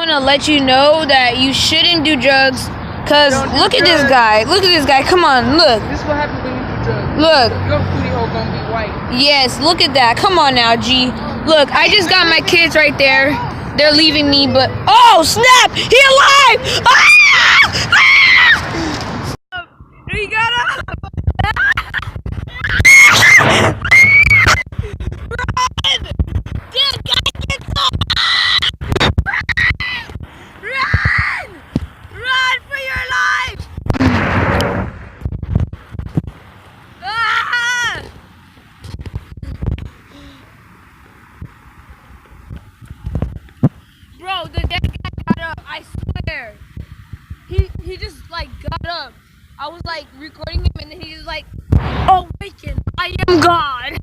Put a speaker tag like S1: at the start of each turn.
S1: want to let you know that you shouldn't do drugs. Cause look at this guy. Look at this guy. Come on, look.
S2: This is what happens when you do drugs.
S1: Look.
S2: Your booty hole gonna be white.
S1: Yes, look at that. Come on now, G. Look, I just got my kids right there. They're leaving me, but oh snap! He alive! Ah! Ah! He got up. Run! This guy gets up. Run! Run for your life! Ah! Bro, the dead guy got up. I swear. He just like got up. I was like recording him and then he just like, awaken, I am God.